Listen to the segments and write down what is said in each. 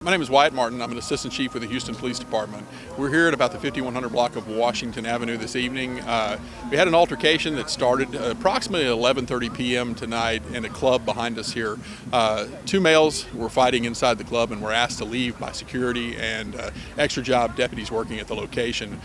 My name is Wyatt Martin. I'm an Assistant Chief with the Houston Police Department. We're here at about the 5100 block of Washington Avenue this evening. We had an altercation that started approximately 11:30 p.m. tonight in a club behind us here. Two males were fighting inside the club and were asked to leave by security and extra job deputies working at the location.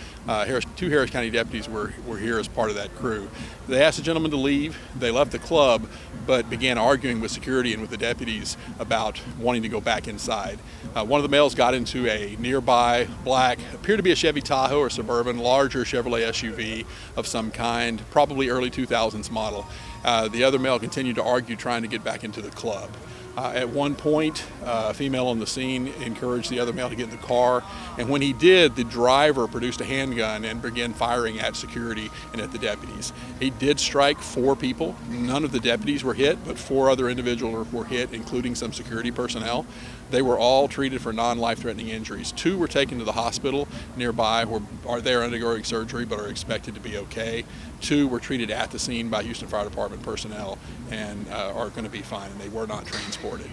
Two Harris County deputies were here as part of that crew. They asked the gentleman to leave. They left the club, but began arguing with security and with the deputies about wanting to go back inside. One of the males got into a nearby black, appeared to be a Chevy Tahoe or Suburban, larger Chevrolet SUV of some kind, probably early 2000s model. The other male continued to argue, trying to get back into the club. At one point, a female on the scene encouraged the other male to get in the car, and when he did, the driver produced a handgun and began firing at security and at the deputies. He did strike 4 people. None of the deputies were hit, but 4 other individuals were hit, including some security personnel. They were all treated for non-life-threatening injuries. 2 were taken to the hospital nearby, are there undergoing surgery but are expected to be okay. 2 were treated at the scene by Houston Fire Department personnel and are going to be fine, and they were not transported.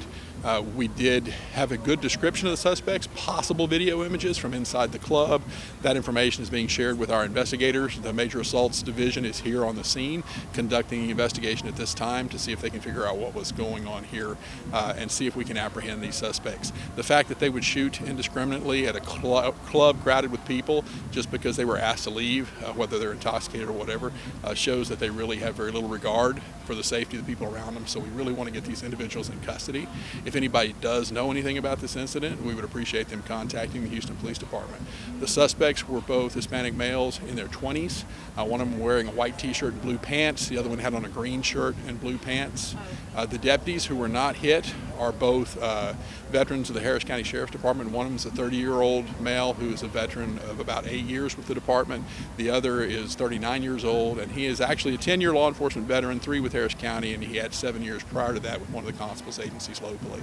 We did have a good description of the suspects, possible video images from inside the club. That information is being shared with our investigators. The Major Assaults Division is here on the scene conducting the investigation at this time to see if they can figure out what was going on here and see if we can apprehend these suspects. The fact that they would shoot indiscriminately at a club crowded with people just because they were asked to leave, whether they're intoxicated or whatever, shows that they really have very little regard for the safety of the people around them. So we really want to get these individuals in custody. If anybody does know anything about this incident, we would appreciate them contacting the Houston Police Department. The suspects were both Hispanic males in their 20s. One of them wearing a white t-shirt and blue pants. The other one had on a green shirt and blue pants. The deputies who were not hit are both veterans of the Harris County Sheriff's Department. One of them is a 30-year-old male who is a veteran of about 8 years with the department. The other is 39 years old, and he is actually a 10-year law enforcement veteran, 3 with Harris County, and he had 7 years prior to that with one of the constables agencies locally.